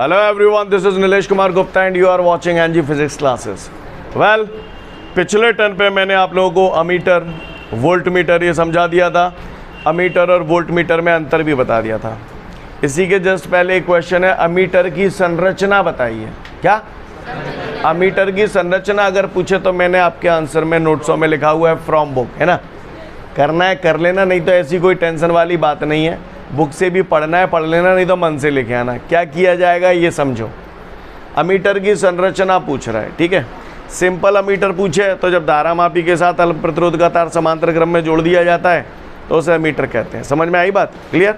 Hello everyone, this is Nilesh Kumar Gupta and you are watching NG Physics classes. Well, पिछले turn पे मैंने आप लोगों को अमीटर, वोल्ट मीटर ये समझा दिया था। अमीटर और वोल्ट मीटर में अंतर भी बता दिया था। इसी के जस्ट पहले एक क्वेश्चन है, अमीटर की संरचना बताइए। क्या अमीटर की संरचना अगर पूछे तो मैंने आपके आंसर में नोट्सों में लिखा हुआ है फ्रॉम बुक, है ना। करना है कर लेना, नहीं तो ऐसी कोई टेंशन वाली बात नहीं है। बुक से भी पढ़ना है पढ़ लेना, नहीं तो मन से लिखे आना। क्या किया जाएगा ये समझो। अमीटर की संरचना पूछ रहा है, ठीक है। सिंपल अमीटर पूछे तो जब धारा मापी के साथ अल्प प्रतिरोध का तार समांतर क्रम में जोड़ दिया जाता है तो उसे अमीटर कहते हैं। समझ में आई बात? क्लियर।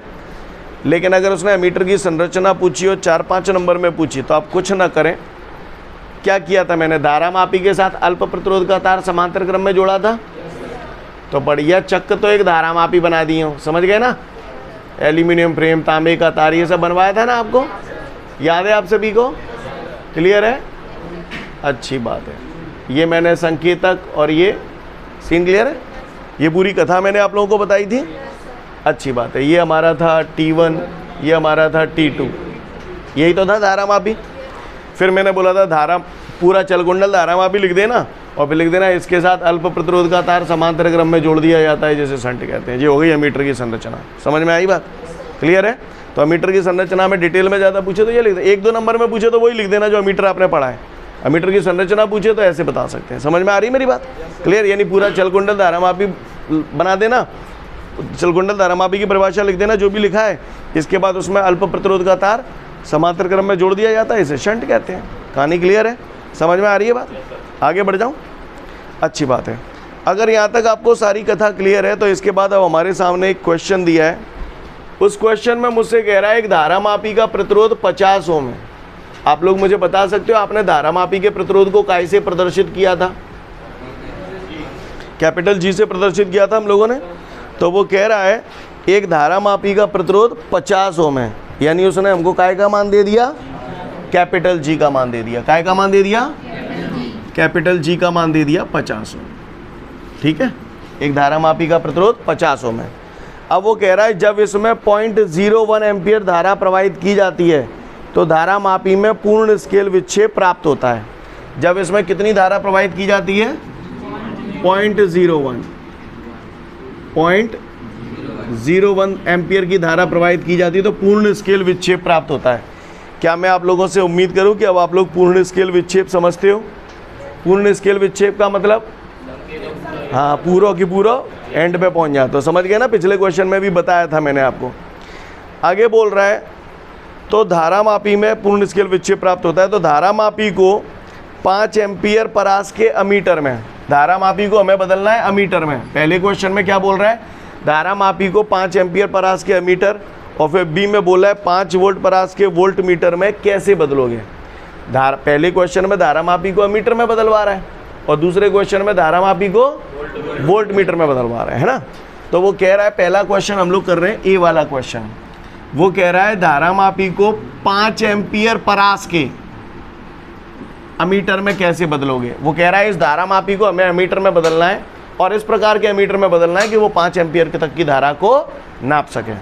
लेकिन अगर उसने अमीटर की संरचना पूछी हो 4-5 नंबर में पूछी तो आप कुछ ना करें। क्या किया था मैंने? धारा मापी के साथ अल्प प्रतिरोध का तार समांतर क्रम में जोड़ा था, तो बढ़िया चक्क तो एक धारा मापी बना दी हो। समझ गए ना। एल्यूमिनियम फ्रेम, तांबे का तार, ये सब बनवाया था ना आपको, याद है आप सभी को? क्लियर है, अच्छी बात है। ये मैंने संकेतक और ये सीन क्लियर है। ये पूरी कथा मैंने आप लोगों को बताई थी, अच्छी बात है। ये हमारा था T1, ये हमारा था T2, यही तो था धारा मापी। फिर मैंने बोला था धारा पूरा चलकुंडल धारा मापी लिख देना और फिर लिख देना इसके साथ अल्प प्रतिरोध का तार समांतर क्रम में जोड़ दिया जाता है, जैसे शंट कहते हैं। ये हो गई अमीटर की संरचना। समझ में आई बात? क्लियर है। तो अमीटर की संरचना में डिटेल में ज़्यादा पूछे तो ये लिख दे, 1-2 नंबर में पूछे तो वही लिख देना जो अमीटर आपने पढ़ा है। अमीटर की संरचना पूछे तो ऐसे बता सकते हैं। समझ में आ रही मेरी बात? क्लियर। यानी पूरा चलकुंडल धारा मापी बना देना, चलकुंडल धारा मापी की परिभाषा लिख देना जो भी लिखा है, इसके बाद उसमें अल्प प्रतिरोध का तार समांतर क्रम में जोड़ दिया जाता है, इसे शंट कहते हैं। कहानी क्लियर है? समझ में आ रही है बात? आगे बढ़ जाऊं? अच्छी बात है। अगर यहाँ तक आपको सारी कथा क्लियर है तो इसके बाद अब हमारे सामने एक क्वेश्चन दिया है। उस क्वेश्चन में मुझसे कह रहा है एक धारा मापी का प्रतिरोध 50 ओम है। आप लोग मुझे बता सकते हो आपने धारा मापी के प्रतिरोध को काय से प्रदर्शित किया था? कैपिटल जी से प्रदर्शित किया था हम लोगों ने। तो वो कह रहा है एक धारा मापी का प्रतिरोध 50 ओम है, यानी उसने हमको काय का मान दे दिया? कैपिटल जी का मान दे दिया। काय का मान दे दिया? कैपिटल जी का मान दे दिया 50 ओम। ठीक है, एक धारा मापी का प्रतिरोध 50 ओम है। अब वो कह रहा है जब इसमें 0.01 एम्पियर धारा प्रवाहित की जाती है तो धारा मापी में पूर्ण स्केल विक्षेप प्राप्त होता है। जब इसमें कितनी धारा प्रवाहित की जाती है? 0.01 एम्पियर की धारा प्रवाहित की जाती है तो पूर्ण स्केल विक्षेप प्राप्त होता है। क्या मैं आप लोगों से उम्मीद करूं कि अब आप लोग पूर्ण स्केल विक्षेप समझते हो? पूर्ण स्केल विक्षेप का मतलब हाँ, पूरा की पूरा एंड पे पहुंच जाते हो। समझ गए ना? पिछले क्वेश्चन में भी बताया था मैंने आपको। आगे बोल रहा है तो धारा मापी में पूर्ण स्केल विक्षेप प्राप्त होता है। तो धारा मापी को 5 एम्पियर परास के अमीटर में, धारा मापी को हमें बदलना है अमीटर में। पहले क्वेश्चन में क्या बोल रहा है? धारा मापी को 5 एम्पियर परास के अमीटर, और फिर बी में बोला है 5 वोल्ट परास के वोल्ट मीटर में कैसे बदलोगे। पहले क्वेश्चन में धारा मापी को अमीटर में बदलवा रहा है और दूसरे क्वेश्चन में धारा मापी को वोल्ट मीटर में बदलवा रहा है ना। तो वो कह रहा है, पहला क्वेश्चन हम लोग कर रहे हैं ए वाला क्वेश्चन। वो कह रहा है धारा मापी को 5 एम्पियर परास के अमीटर में कैसे बदलोगे। वो कह रहा है इस धारा मापी को हमें अमीटर में बदलना है और इस प्रकार के अमीटर में बदलना है कि वो 5 एम्पियर तक की धारा को नाप सके।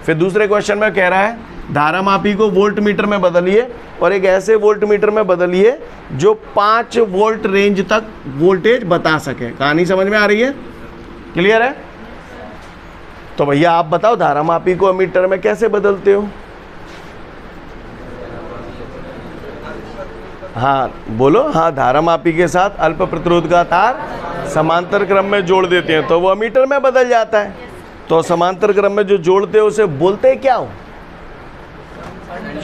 फिर दूसरे क्वेश्चन में कह रहा है धारा मापी को वोल्ट मीटर में बदलिए और एक ऐसे वोल्ट मीटर में बदलिए जो 5 वोल्ट रेंज तक वोल्टेज बता सके। कहानी समझ में आ रही है? क्लियर है? तो भैया आप बताओ धारा मापी को मीटर में कैसे बदलते हो? हाँ बोलो। हाँ, धारा मापी के साथ अल्प प्रतिरोध का तार समांतर क्रम में जोड़ देते हैं तो वो मीटर में बदल जाता है। तो समांतर क्रम में जो जोड़ते हो उसे बोलते क्या हो?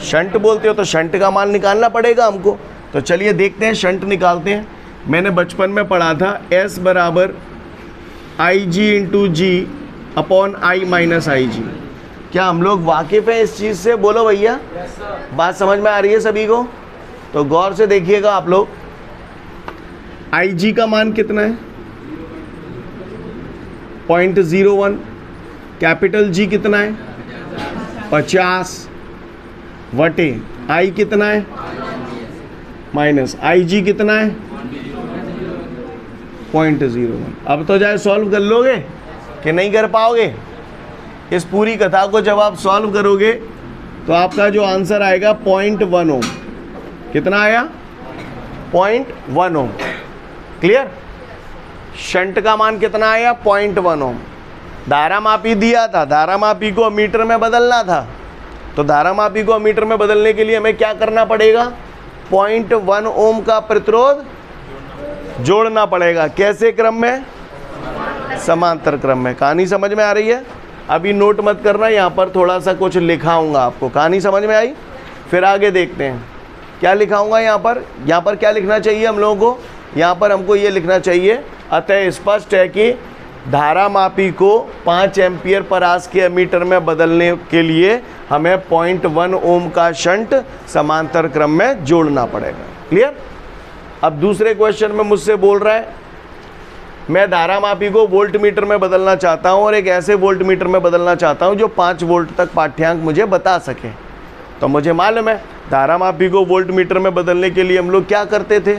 शंट बोलते हो। तो शंट का मान निकालना पड़ेगा हमको। तो चलिए देखते हैं, शंट निकालते हैं। मैंने बचपन में पढ़ा था S बराबर IG into G upon I minus IG। क्या हम लोग वाकिफ़ हैं इस चीज़ से? बोलो भैया। बात समझ में आ रही है सभी को? तो गौर से देखिएगा आप लोग। IG का मान कितना है? 0.01। कैपिटल G कितना है? 50 वटे I कितना है? माइनस IG कितना है? 0.01। अब तो जाए सॉल्व कर लोगे कि नहीं कर पाओगे? इस पूरी कथा को जब आप सॉल्व करोगे तो आपका जो आंसर आएगा 0.1 ओम। कितना आया? 0.1 ओम। क्लियर? शंट का मान कितना आया? 0.1 ओम। धारा मापी दिया था, धारा मापी को मीटर में बदलना था, तो धारा मापी को मीटर में बदलने के लिए हमें क्या करना पड़ेगा? 0.1 ओम का प्रतिरोध जोड़ना पड़ेगा। कैसे क्रम में? समांतर क्रम में। कहानी समझ में आ रही है? अभी नोट मत करना, यहाँ पर थोड़ा सा कुछ लिखाऊंगा आपको। कहानी समझ में आई? फिर आगे देखते हैं क्या लिखाऊंगा यहाँ पर। यहाँ पर क्या लिखना चाहिए हम लोगों को? यहाँ पर हमको ये लिखना चाहिए, अतः स्पष्ट है कि धारा मापी को 5 एम्पियर पर आस के एमीटर में बदलने के लिए हमें 0.1 ओम का शंट समांतर क्रम में जोड़ना पड़ेगा। क्लियर? अब दूसरे क्वेश्चन में मुझसे बोल रहा है मैं धारा मापी को वोल्ट मीटर में बदलना चाहता हूं और एक ऐसे वोल्ट मीटर में बदलना चाहता हूं जो 5 वोल्ट तक पाठ्यांक मुझे बता सके। तो मुझे मालूम है धारा मापी को वोल्ट मीटर में बदलने के लिए हम लोग क्या करते थे?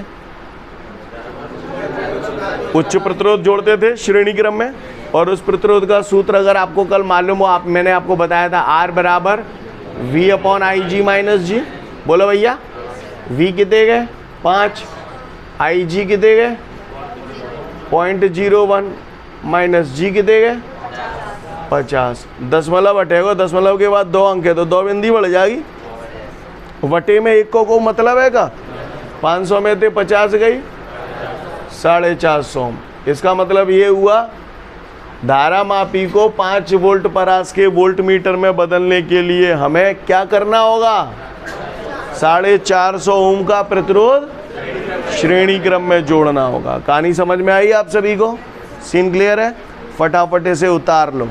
उच्च प्रतिरोध जोड़ते थे श्रेणी क्रम में। और उस प्रतिरोध का सूत्र अगर आपको कल मालूम हो, मैंने आपको बताया था R बराबर V/IG माइनस जी। बोलो भैया, V कितने गए? 5, IG कितने गए? 0.01 माइनस जी कितने गए? 50। दशमलव हटेगा, दशमलव के बाद 2 अंक है तो 2 बिंदी बढ़ जाएगी। वटे में 1 को मतलब है का? 500 में थे 50 गई 450। इसका मतलब ये हुआ धारा मापी को 5 वोल्ट पर आस के वोल्ट मीटर में बदलने के लिए हमें क्या करना होगा? 450 ओम का प्रतिरोध श्रेणी क्रम में जोड़ना होगा। कहानी समझ में आई आप सभी को? सीन क्लियर है? फटाफट से उतार लो।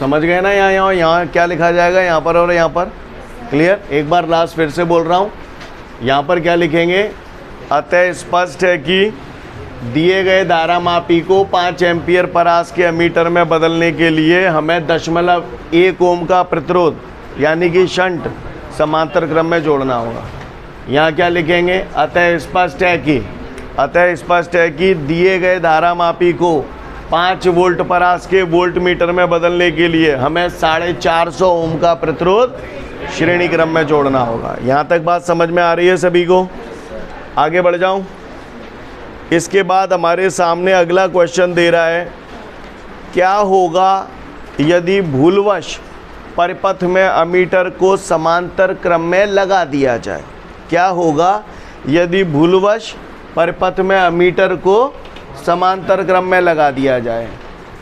समझ गए ना? यहाँ क्या लिखा जाएगा? यहाँ पर और यहाँ पर। क्लियर? एक बार लास्ट फिर से बोल रहा हूँ। यहाँ पर क्या लिखेंगे? अतः स्पष्ट है कि दिए गए धारा मापी को 5 एम्पियर पर आस के एमीटर में बदलने के लिए हमें 0.1 ओम का प्रतिरोध यानी कि शंट समांतर क्रम में जोड़ना होगा। यहाँ क्या लिखेंगे? अतः स्पष्ट है कि दिए गए धारा मापी को 5 वोल्ट पर आस के वोल्ट मीटर में बदलने के लिए हमें 450 ओम का प्रतिरोध श्रेणी क्रम में जोड़ना होगा। यहाँ तक बात समझ में आ रही है सभी को? आगे बढ़ जाऊँ। इसके बाद हमारे सामने अगला क्वेश्चन दे रहा है, क्या होगा यदि भूलवश परिपथ में अमीटर को समांतर क्रम में लगा दिया जाए? क्या होगा यदि भूलवश परिपथ में अमीटर को समांतर क्रम में लगा दिया जाए?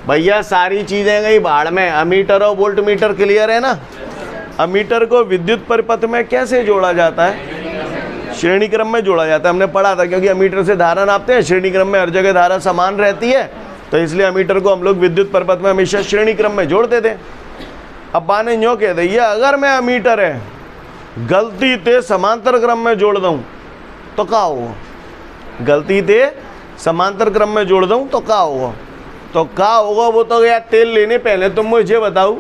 भैया सारी चीज़ें गई भाड़ में। अमीटर और वोल्ट मीटर क्लियर है ना? अमीटर को विद्युत परिपथ में कैसे जोड़ा जाता है? श्रेणी क्रम में जोड़ा जाता है। हमने पढ़ा था, क्योंकि अमीटर से धारा नापते हैं, श्रेणी क्रम में हर जगह धारा समान रहती है, तो इसलिए अमीटर को हम लोग विद्युत परिपथ में हमेशा श्रेणी क्रम में जोड़ते थे। अब बाने यूँ कह दिए, अगर मैं अमीटर है गलती से समांतर क्रम में जोड़ दूँ तो क्या होगा? गलती से समांतर क्रम में जोड़ दूँ तो क्या होगा? तो क्या होगा वो तो यार तेल लेने पहले तुम मुझे बताओ।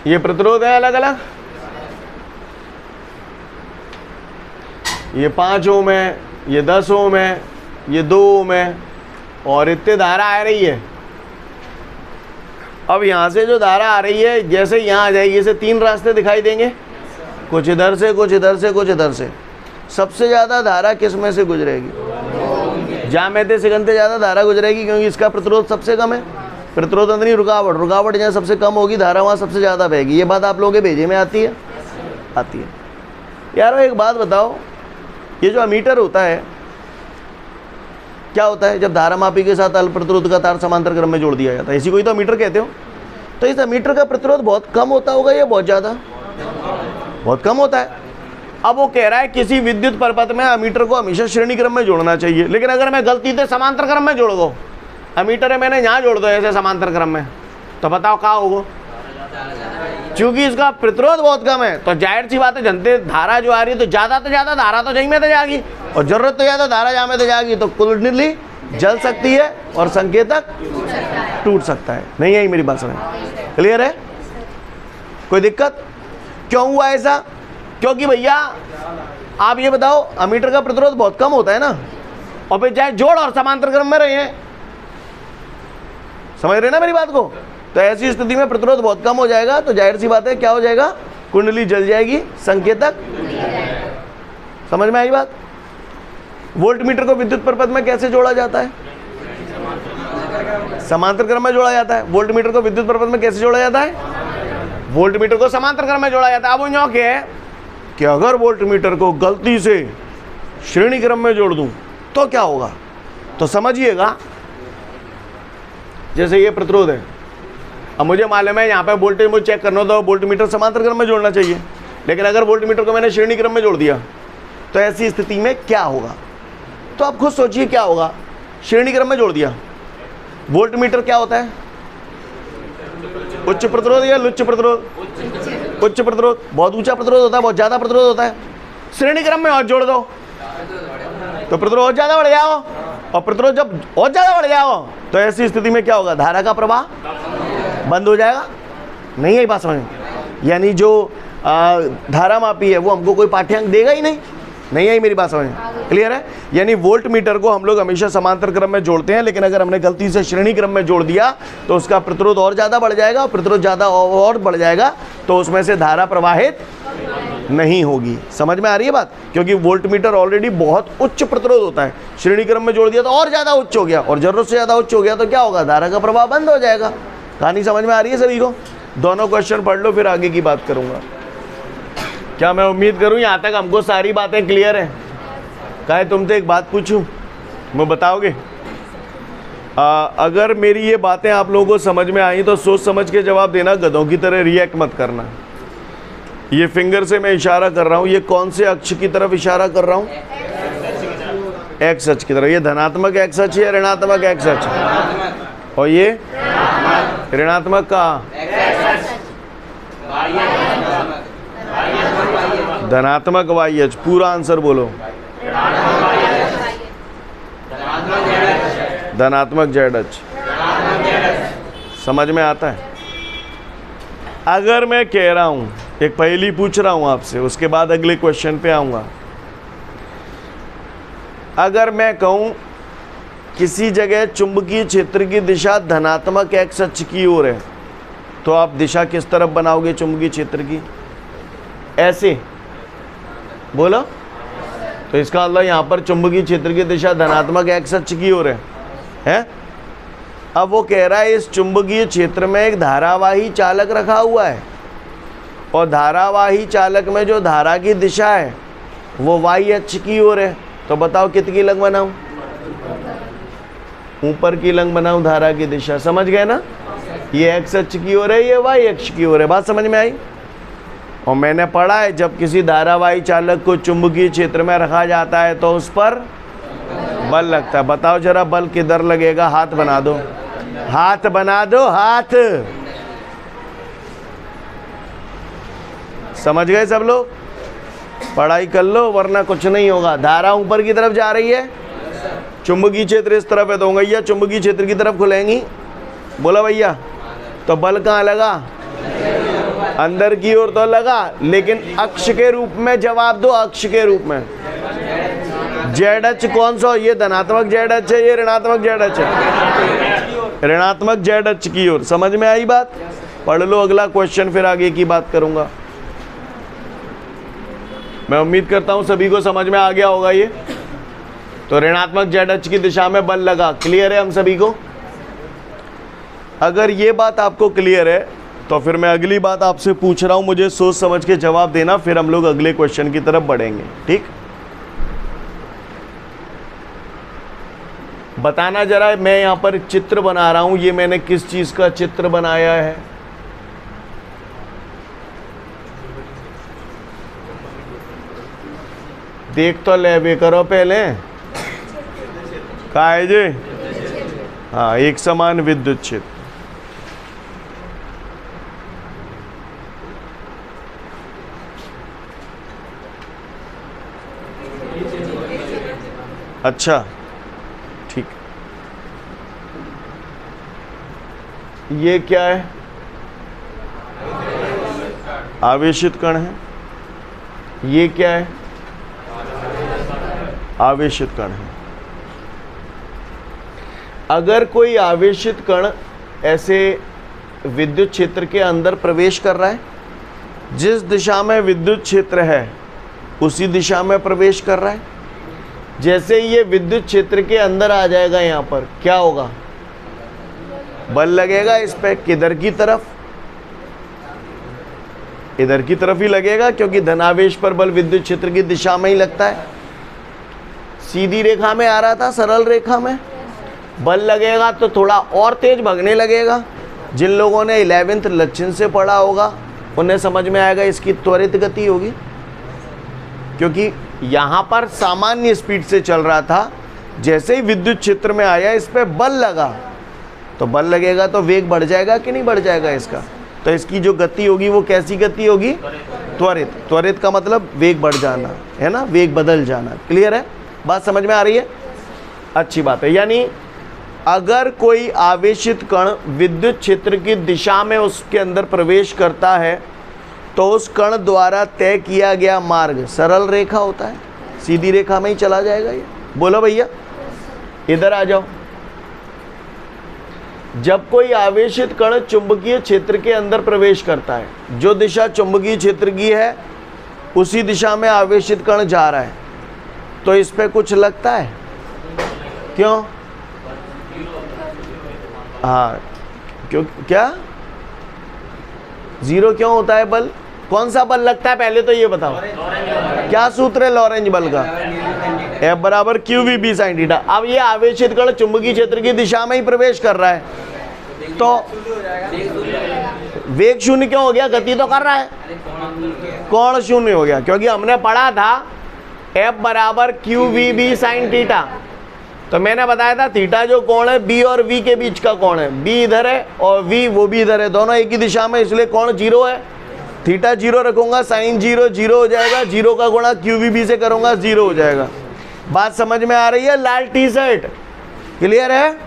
ये प्रतिरोध है अलग अलग, ये 5 ओम है, ये 10 ओम है, ये 2 ओम है, और इतने धारा आ रही है। अब यहाँ से जो धारा आ रही है जैसे यहाँ आ जाएगी, इसे 3 रास्ते दिखाई देंगे, कुछ इधर से, कुछ इधर से, कुछ इधर से। सबसे ज़्यादा धारा किस में से गुजरेगी? जामेते सिकंते ज़्यादा धारा गुजरेगी, क्योंकि इसका प्रतिरोध सबसे कम है। प्रतिरोध अंदर रुकावट जहाँ सबसे कम होगी, धारा वहाँ सबसे ज़्यादा बहेगी। ये बात आप लोगों के भेजे में आती है? आती है। यार एक बात बताओ, ये जो अमीटर होता है क्या होता है? जब धारा मापी के साथ अल्प प्रतिरोध का तार समांतर क्रम में जोड़ दिया जाता है, इसी को ही तो अमीटर कहते हो। तो इस अमीटर का प्रतिरोध बहुत कम होता होगा या बहुत ज़्यादा? बहुत कम होता है। अब वो कह रहा है किसी विद्युत परिपथ में अमीटर को हमेशा श्रेणी क्रम में जोड़ना चाहिए, लेकिन अगर मैं गलती से समांतर क्रम में जोड़ दूँ, अमीटर है मैंने यहाँ जोड़ दो ऐसे समांतर क्रम में, तो बताओ क्या होगा? चूंकि इसका प्रतिरोध बहुत कम है तो जाहिर सी बात है जनते धारा जो आ रही है तो ज़्यादा धारा तो जहीं में तो जाएगी, और जरूरत तो ज़्यादा धारा जहाँ में तो जाएगी, तो कुंडली जल सकती है और संकेतक टूट सकता है। नहीं आई मेरी बात समझ? क्लियर है? कोई दिक्कत? क्यों हुआ ऐसा? क्योंकि भैया आप ये बताओ, अमीटर का प्रतिरोध बहुत कम होता है ना, और फिर चाहे जोड़ और समांतर क्रम में रहे हैं, समझ रहे ना मेरी बात को? तो ऐसी स्थिति में प्रतिरोध बहुत कम हो जाएगा, तो जाहिर सी बात है क्या हो जाएगा, कुंडली जल जाएगी, संकेतक समझ में आई बात? वोल्टमीटर को विद्युत प्रपथ में कैसे जोड़ा जाता है? समांतर क्रम में जोड़ा जाता है। वोल्टमीटर को विद्युत प्रपथ में कैसे जोड़ा जाता है? वोल्टमीटर को समांतर क्रम में जोड़ा जाता है। अब यूँ क्या है कि अगर वोल्टमीटर को गलती से श्रेणी क्रम में जोड़ दूं तो क्या होगा? तो समझिएगा, जैसे ये प्रतिरोध है, अब मुझे मालूम है यहाँ पे वोल्टेज मुझे चेक करना तो वोल्टमीटर समांतर क्रम में जोड़ना चाहिए, लेकिन अगर वोल्टमीटर को मैंने श्रेणी क्रम में जोड़ दिया तो ऐसी स्थिति में क्या होगा? तो आप खुद सोचिए क्या होगा। श्रेणी क्रम में जोड़ दिया, वोल्टमीटर क्या होता है? उच्च प्रतिरोध या उच्च प्रतिरोध? उच्च प्रतिरोध, बहुत ऊंचा प्रतिरोध होता है, बहुत ज्यादा प्रतिरोध होता है। श्रेणी क्रम में और जोड़ दो तो प्रतिरोध और ज्यादा बढ़ जाओ, और प्रतिरोध जब और ज्यादा बढ़ जाओ तो ऐसी स्थिति में क्या होगा? धारा का प्रवाह बंद हो जाएगा। नहीं है बात समझ में? यानी जो धारा मापी है वो हमको कोई पाठ्यांक देगा ही नहीं आई मेरी बात समझ में? क्लियर है? यानी वोल्ट मीटर को हम लोग हमेशा समांतर क्रम में जोड़ते हैं, लेकिन अगर हमने गलती से श्रेणी क्रम में जोड़ दिया तो उसका प्रतिरोध और ज़्यादा बढ़ जाएगा, और प्रतिरोध ज़्यादा और बढ़ जाएगा तो उसमें से धारा प्रवाहित नहीं होगी। समझ में आ रही है बात? क्योंकि वोल्ट मीटर ऑलरेडी बहुत उच्च प्रतिरोध होता है, श्रेणी क्रम में जोड़ दिया तो और ज़्यादा उच्च हो गया, और जरूरत से ज़्यादा उच्च हो गया तो क्या होगा? धारा का प्रवाह बंद हो जाएगा। कहानी समझ में आ रही है सभी को? दोनों क्वेश्चन पढ़ लो, फिर आगे की बात करूँगा। क्या मैं उम्मीद करूँ यहाँ तक हमको सारी बातें क्लियर हैं? काहे तुमसे एक बात पूछूं, मैं बताओगे? अगर मेरी ये बातें आप लोगों को समझ में आई तो सोच समझ के जवाब देना, गधों की तरह रिएक्ट मत करना। ये फिंगर से मैं इशारा कर रहा हूँ, ये कौन से अक्ष की तरफ इशारा कर रहा हूँ? एक्स अक्ष की तरफ। ये धनात्मक एक्स अक्ष या ऋणात्मक एक्स अक्ष? और ये ऋणात्मक का धनात्मक वाई अक्ष। पूरा आंसर बोलो। धनात्मक जेड अक्ष। समझ में आता है? अगर मैं कह रहा हूं, एक पहेली पूछ रहा हूं आपसे, उसके बाद अगले क्वेश्चन पे आऊंगा। अगर मैं कहूं किसी जगह चुंबकीय क्षेत्र की दिशा धनात्मक एक्स अक्ष की ओर है, तो आप दिशा किस तरफ बनाओगे चुंबकीय क्षेत्र की? ऐसे बोलो। तो इसका मतलब यहाँ पर चुंबकीय क्षेत्र की दिशा धनात्मक एक्स अक्ष की ओर है? अब वो कह रहा है इस चुंबकीय क्षेत्र में एक धारावाही चालक रखा हुआ है, और धारावाही चालक में जो धारा की दिशा है वो वाई अक्ष की ओर है। तो बताओ कितनी लंग बनाऊं? ऊपर की लंग बनाऊं धारा की दिशा। समझ गए ना? ये एक्स अक्ष की ओर है, ये वाई अक्ष की ओर है। बात समझ में आई? और मैंने पढ़ा है जब किसी धारावाही चालक को चुंबकीय क्षेत्र में रखा जाता है तो उस पर बल लगता है। बताओ जरा बल किधर लगेगा? हाथ बना दो, हाथ बना दो, हाथ। समझ गए सब लोग? पढ़ाई कर लो वरना कुछ नहीं होगा। धारा ऊपर की तरफ जा रही है, चुंबकीय क्षेत्र इस तरफ है, तो भैया चुंबकीय क्षेत्र की तरफ खुलेंगी। बोला भैया? तो बल कहाँ लगा? अंदर की ओर तो लगा, लेकिन अक्ष के रूप में जवाब दो, अक्ष के रूप में। जेड अक्ष कौन सा? ये धनात्मक जेड अक्ष है, ये ऋणात्मक जेड अक्ष है। ऋणात्मक जेड अक्ष की ओर। समझ में आई बात? पढ़ लो अगला क्वेश्चन, फिर आगे की बात करूंगा। मैं उम्मीद करता हूं सभी को समझ में आ गया होगा ये। तो ऋणात्मक जेड अक्ष की दिशा में बल लगा। क्लियर है हम सभी को? अगर ये बात आपको क्लियर है तो फिर मैं अगली बात आपसे पूछ रहा हूं, मुझे सोच समझ के जवाब देना, फिर हम लोग अगले क्वेश्चन की तरफ बढ़ेंगे। ठीक? बताना जरा, मैं यहां पर चित्र बना रहा हूं, ये मैंने किस चीज का चित्र बनाया है? देख तो ले बे करो पहले। का है जी? हाँ, एक समान विद्युत क्षेत्र। अच्छा, ठीक। ये क्या है? आवेशित कण है। ये क्या है? आवेशित कण है। अगर कोई आवेशित कण ऐसे विद्युत क्षेत्र के अंदर प्रवेश कर रहा है, जिस दिशा में विद्युत क्षेत्र है उसी दिशा में प्रवेश कर रहा है। जैसे ही ये विद्युत क्षेत्र के अंदर आ जाएगा, यहाँ पर क्या होगा, बल लगेगा इस पे, किधर की तरफ, इधर की तरफ ही लगेगा, क्योंकि धनावेश पर बल विद्युत क्षेत्र की दिशा में ही लगता है। सीधी रेखा में आ रहा था, सरल रेखा में बल लगेगा तो थोड़ा और तेज भागने लगेगा। जिन लोगों ने 11th लक्षण से पढ़ा होगा उन्हें समझ में आएगा इसकी त्वरित गति होगी, क्योंकि यहाँ पर सामान्य स्पीड से चल रहा था, जैसे ही विद्युत क्षेत्र में आया इस पे बल लगा, तो बल लगेगा तो वेग बढ़ जाएगा कि नहीं बढ़ जाएगा इसका। तो इसकी जो गति होगी वो कैसी गति होगी, त्वरित। त्वरित का मतलब वेग बढ़ जाना है ना, वेग बदल जाना। क्लियर है, बात समझ में आ रही है, अच्छी बात है। यानी अगर कोई आवेशित कण विद्युत क्षेत्र की दिशा में उसके अंदर प्रवेश करता है तो उस कण द्वारा तय किया गया मार्ग सरल रेखा होता है, सीधी रेखा में ही चला जाएगा ये। बोलो भैया, इधर आ जाओ। जब कोई आवेशित कण चुंबकीय क्षेत्र के अंदर प्रवेश करता है, जो दिशा चुंबकीय क्षेत्र की है उसी दिशा में आवेशित कण जा रहा है, तो इस पे कुछ लगता है, क्यों? हाँ, क्यों, क्या जीरो क्यों होता है बल? कौन सा बल लगता है पहले तो ये बताओ, क्या सूत्र है लॉरेंज बल का? F बराबर QV sin थीटा। अब ये आवेशित कण चुंबकीय क्षेत्र की दिशा में ही प्रवेश कर रहा है, तो वेग शून्य क्यों हो गया? गति तो कर रहा है, कोण शून्य हो गया, क्योंकि हमने पढ़ा था F बराबर QV sin थीटा। तो मैंने बताया था थीटा जो कोण है B और V के बीच का कोण है, B इधर है और V वो भी इधर है, दोनों एक ही दिशा में, इसलिए कोण जीरो है। थीटा जीरो रखूंगा, साइन जीरो जीरो हो जाएगा, जीरो का गुणा QVB से करूंगा, जीरो हो जाएगा। बात समझ में आ रही है? लाल टी शर्ट क्लियर है,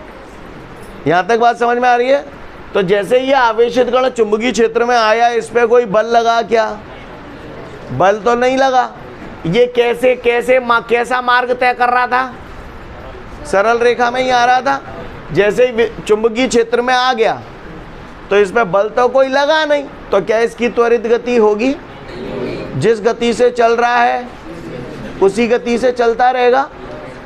यहां तक बात समझ में आ रही है? तो जैसे ये आवेशित कण चुंबकीय क्षेत्र में आया, इस पे कोई बल लगा क्या? बल तो नहीं लगा। ये कैसे कैसे कैसा मार्ग तय कर रहा था? सरल रेखा में ही आ रहा था। जैसे ही चुंबकीय क्षेत्र में आ गया तो इसमें बल तो कोई लगा नहीं, तो क्या इसकी त्वरित गति होगी? जिस गति से चल रहा है उसी गति से चलता रहेगा,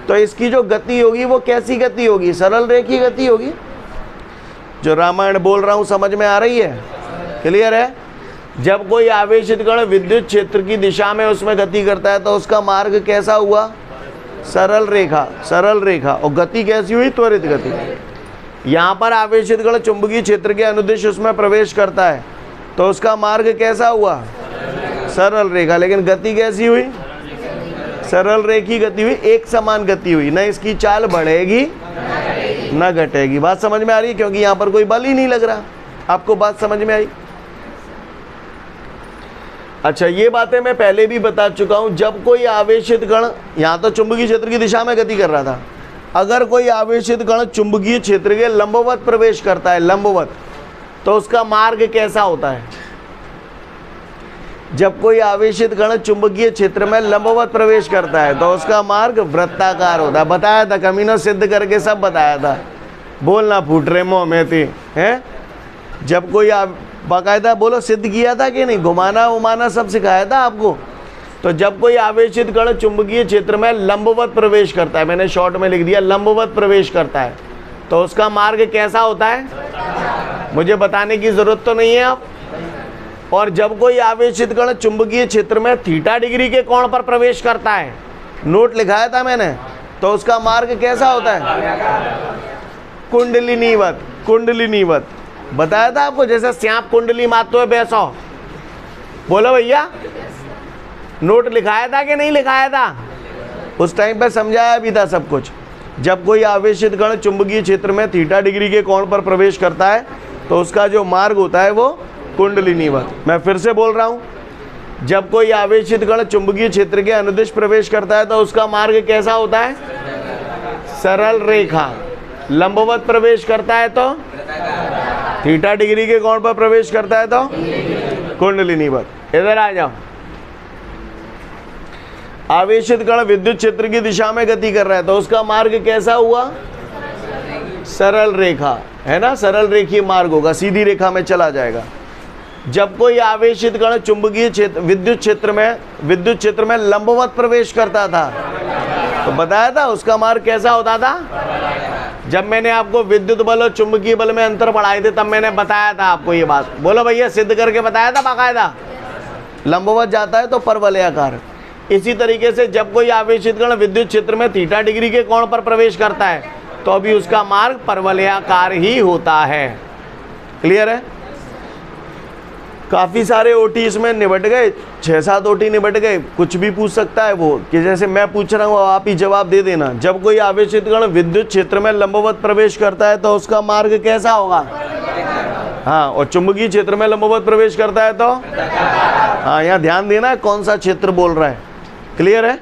तो इसकी जो गति होगी वो कैसी गति होगी? सरल रेखीय गति होगी। जो रामायण बोल रहा हूं समझ में आ रही है? क्लियर है? जब कोई आवेशित कण विद्युत क्षेत्र की दिशा में उसमें गति करता है तो उसका मार्ग कैसा हुआ? सरल रेखा, सरल रेखा। और गति कैसी हुई? त्वरित गति। यहाँ पर आवेशित कण चुंबकीय क्षेत्र के अनुदिश उसमें प्रवेश करता है तो उसका मार्ग कैसा हुआ? सरल रेखा। लेकिन गति कैसी हुई? सरल रेखी गति हुई, एक समान गति हुई, न इसकी चाल बढ़ेगी न घटेगी। बात समझ में आ रही है? क्योंकि यहाँ पर कोई बल ही नहीं लग रहा। आपको बात समझ में आई? अच्छा, ये बातें मैं पहले भी बता चुका हूं। जब कोई आवेशित कण, यहाँ तो चुंबकीय क्षेत्र की दिशा में गति कर रहा था, अगर कोई आवेशित कण चुंबकीय क्षेत्र के लंबवत प्रवेश करता है, लंबवत, तो उसका मार्ग कैसा होता है? जब कोई आवेशित कण चुंबकीय क्षेत्र में लंबवत प्रवेश करता है तो उसका मार्ग वृत्ताकार होता है। बताया था, कमीनों सिद्ध करके सब बताया था। बोलना फूट रहे मुँह में थी हैं। जब कोई बाकायदा बोलो, सिद्ध किया था कि नहीं? घुमाना उमाना सब सिखाया था आपको। तो जब कोई आवेशित कण चुंबकीय क्षेत्र में लंबवत प्रवेश करता है, मैंने शॉर्ट में लिख दिया लंबवत प्रवेश करता है, तो उसका मार्ग कैसा होता है? मुझे बताने की जरूरत तो नहीं है आप। और जब कोई आवेशित कण चुंबकीय क्षेत्र में थीटा डिग्री के कोण पर प्रवेश करता है, नोट लिखाया था मैंने, तो उसका मार्ग कैसा होता है? कुंडलिनीवत, कुंडलिनीवत। बताया था आपको, जैसे सांप कुंडली मारते हुए बैसो। बोलो भैया, नोट लिखाया था कि नहीं लिखाया था? उस टाइम पे समझाया भी था सब कुछ। जब कोई आवेशित कण चुंबकीय क्षेत्र में थीटा डिग्री के कोण पर प्रवेश करता है तो उसका जो मार्ग होता है वो कुंडलिनीवत। मैं फिर से बोल रहा हूँ, जब कोई आवेशित कण चुंबकीय क्षेत्र के अनुदिश प्रवेश करता है तो उसका मार्ग कैसा होता है? सरल रेखा। लंबवत प्रवेश करता है तो थीटा डिग्री के कोण पर प्रवेश करता है तो कुंडलिनीवत। इधर आ जाओ। आवेशित कण विद्युत क्षेत्र की दिशा में गति कर रहा है तो उसका मार्ग कैसा हुआ? सरल रेखा है ना, सरल रेखीय मार्ग होगा, सीधी रेखा में चला जाएगा। जब कोई आवेशित कण चुंबकीय क्षेत्र विद्युत क्षेत्र में लंबवत प्रवेश करता था तो बताया था उसका मार्ग कैसा होता था। जब मैंने आपको विद्युत बल और चुंबकीय बल में अंतर पढ़ाए थे तब मैंने बताया था आपको ये बात। बोलो भैया, सिद्ध करके बताया था बाकायदा। लंबवत जाता है तो परवलयाकार। इसी तरीके से जब कोई आवेशित कण विद्युत क्षेत्र में थीटा डिग्री के कोण पर प्रवेश करता है तो अभी उसका मार्ग परवलयाकार ही होता है। क्लियर है? काफ़ी सारे ओटी इसमें निबट गए, 6-7 ओटी निबट गए। कुछ भी पूछ सकता है वो, कि जैसे मैं पूछ रहा हूँ आप ही जवाब दे देना। जब कोई आवेशित कण विद्युत क्षेत्र में लंबवत प्रवेश करता है तो उसका मार्ग कैसा होगा। हाँ, और चुंबकीय क्षेत्र में लंबवत प्रवेश करता है तो हाँ, यहाँ ध्यान देना है कौन सा क्षेत्र बोल रहा है। क्लियर है?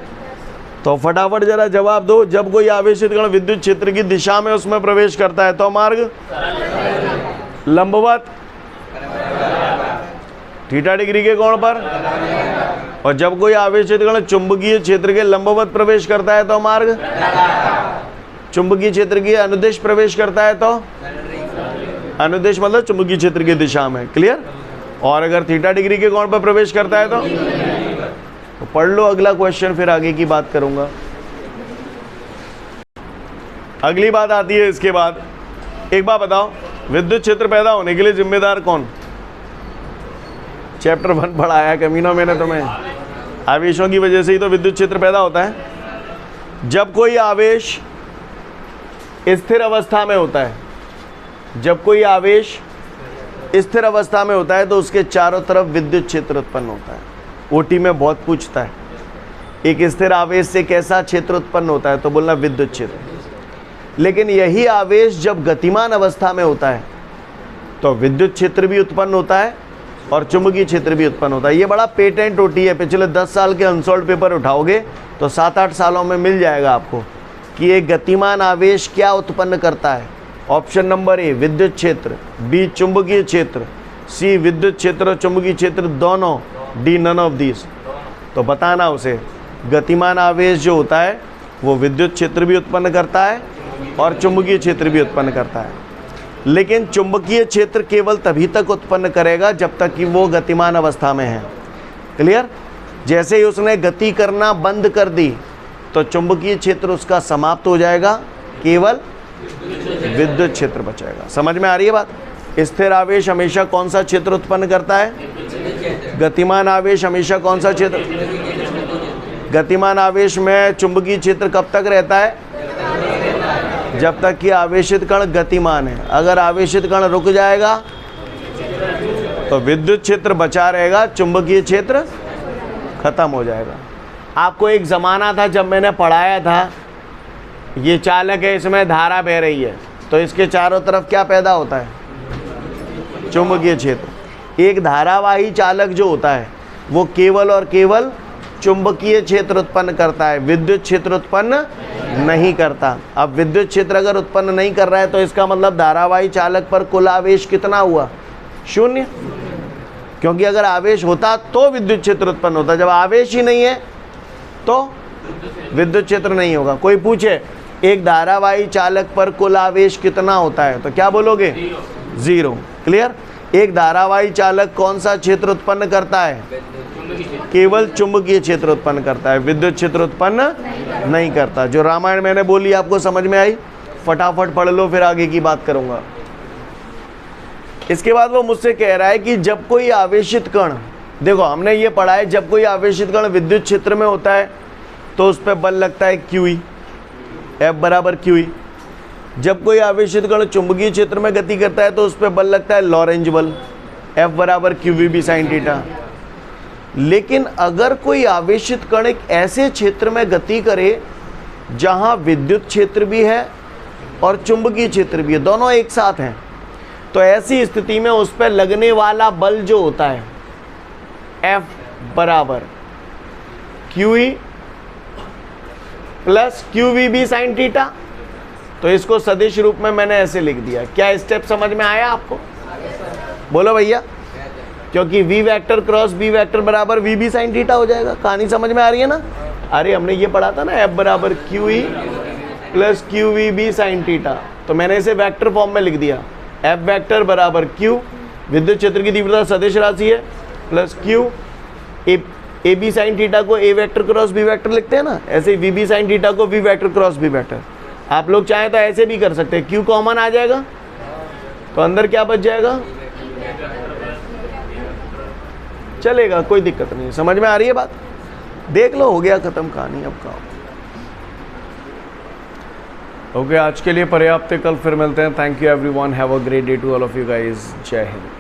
तो फटाफट जरा जवाब दो। जब कोई आवेशित कण विद्युत क्षेत्र की दिशा में उसमें प्रवेश करता है तो मार्ग लंबवत थीटा डिग्री के कोण पर, और जब कोई आवेशित कण चुंबकीय क्षेत्र के लंबवत प्रवेश करता है तो मार्ग चुंबकीय क्षेत्र की अनुदिश प्रवेश करता है तो अनुदिश मतलब चुंबकीय क्षेत्र की दिशा में। क्लियर? और अगर थीटा डिग्री के कोण पर प्रवेश करता है तो पढ़ लो अगला क्वेश्चन, फिर आगे की बात करूंगा। अगली बात आती है इसके बाद। एक बात बताओ, विद्युत क्षेत्र पैदा होने के लिए जिम्मेदार कौन? चैप्टर 1 पढ़ाया कमीनों मैंने तुम्हें। आवेशों की वजह से ही तो विद्युत क्षेत्र पैदा होता है। जब कोई आवेश स्थिर अवस्था में होता है, जब कोई आवेश स्थिर अवस्था में होता है तो उसके चारों तरफ विद्युत क्षेत्र उत्पन्न होता है। ओटी में बहुत पूछता है, एक स्थिर आवेश से कैसा क्षेत्र उत्पन्न होता है, तो बोलना विद्युत क्षेत्र। लेकिन यही आवेश जब गतिमान अवस्था में होता है तो विद्युत क्षेत्र भी उत्पन्न होता है और चुंबकीय क्षेत्र भी उत्पन्न होता है। ये बड़ा पेटेंट ओटी है। पिछले 10 साल के अनसॉल्व पेपर उठाओगे तो 7-8 सालों में मिल जाएगा आपको कि एक गतिमान आवेश क्या उत्पन्न करता है। ऑप्शन नंबर ए विद्युत क्षेत्र, बी चुंबकीय क्षेत्र, सी विद्युत क्षेत्र और चुंबकीय क्षेत्र दोनों, डी नन ऑफ दिस। तो बताना उसे गतिमान आवेश जो होता है वो विद्युत क्षेत्र भी उत्पन्न करता है और चुंबकीय क्षेत्र भी उत्पन्न करता है। लेकिन चुंबकीय क्षेत्र केवल तभी तक उत्पन्न करेगा जब तक कि वो गतिमान अवस्था में है। क्लियर? जैसे ही उसने गति करना बंद कर दी तो चुंबकीय क्षेत्र उसका समाप्त हो जाएगा, केवल विद्युत क्षेत्र बचेगा। समझ में आ रही है बात? स्थिर आवेश हमेशा कौन सा क्षेत्र उत्पन्न करता है? गतिमान आवेश हमेशा कौन सा क्षेत्र? गतिमान आवेश में चुंबकीय क्षेत्र कब तक रहता है? जब तक कि आवेशित कण गतिमान है। अगर आवेशित कण रुक जाएगा तो विद्युत क्षेत्र बचा रहेगा, चुंबकीय क्षेत्र खत्म हो जाएगा। आपको एक ज़माना था जब मैंने पढ़ाया था, ये चालक है, इसमें धारा बह रही है तो इसके चारों तरफ क्या पैदा होता है? चुंबकीय क्षेत्र। एक धारावाही चालक जो होता है वो केवल और केवल चुंबकीय क्षेत्र उत्पन्न करता है, विद्युत क्षेत्र उत्पन्न नहीं करता। अब विद्युत क्षेत्र अगर उत्पन्न नहीं कर रहा है तो इसका मतलब धारावाही चालक पर कुल आवेश कितना हुआ? 0। क्योंकि अगर आवेश होता तो विद्युत क्षेत्र उत्पन्न होता, जब आवेश ही नहीं है तो विद्युत क्षेत्र नहीं होगा। कोई पूछे एक धारावाही चालक पर कुल आवेश कितना होता है तो क्या बोलोगे? 0। क्लियर? एक धारावाही चालक कौन सा क्षेत्र उत्पन्न करता है? केवल चुंबकीय क्षेत्र उत्पन्न करता है, विद्युत क्षेत्र उत्पन्न नहीं करता। जो रामायण मैंने बोली आपको समझ में आई? फटाफट पढ़ लो, फिर आगे की बात करूंगा। इसके बाद वो मुझसे कह रहा है कि जब कोई आवेशित कण, देखो हमने ये पढ़ा है, जब कोई आवेशित कण विद्युत क्षेत्र में होता है तो उस पर बल लगता है QE, F बराबर QE। जब कोई आवेशित कण चुंबकीय क्षेत्र में गति करता है तो उस पर बल लगता है लॉरेंज बल, F बराबर QVB sin थीटा। लेकिन अगर कोई आवेशित कण एक ऐसे क्षेत्र में गति करे जहां विद्युत क्षेत्र भी है और चुंबकीय क्षेत्र भी है, दोनों एक साथ हैं, तो ऐसी स्थिति में उस पर लगने वाला बल जो होता है F बराबर QE plus QVB sin theta. तो इसको सदिश रूप में मैंने ऐसे लिख दिया। क्या स्टेप समझ में आया आपको? बोलो भैया। क्योंकि V vector cross B vector बराबर VB sin थीटा हो जाएगा। कहानी समझ में आ रही है ना? अरे हमने ये पढ़ा था ना, F बराबर QE plus QVB sin theta. तो मैंने इसे वेक्टर फॉर्म में लिख दिया, एफ वेक्टर बराबर क्यू, विद्युत क्षेत्र की तीव्रता सदिश राशि है, plus Q A B sine theta को A vector cross B vector लिखते हैं ना, ऐसे ही वी बी साइन थीटा को V vector cross B vector. आप लोग चाहें तो ऐसे भी कर सकते हैं, क्यू कॉमन आ जाएगा तो अंदर क्या बच जाएगा, चलेगा, कोई दिक्कत नहीं। समझ में आ रही है बात? देख लो, हो गया खत्म कहानी अब का। ओके, आज के लिए पर्याप्त है, कल फिर मिलते हैं। Thank you everyone, have a great day to all of you guys, Jai Hind.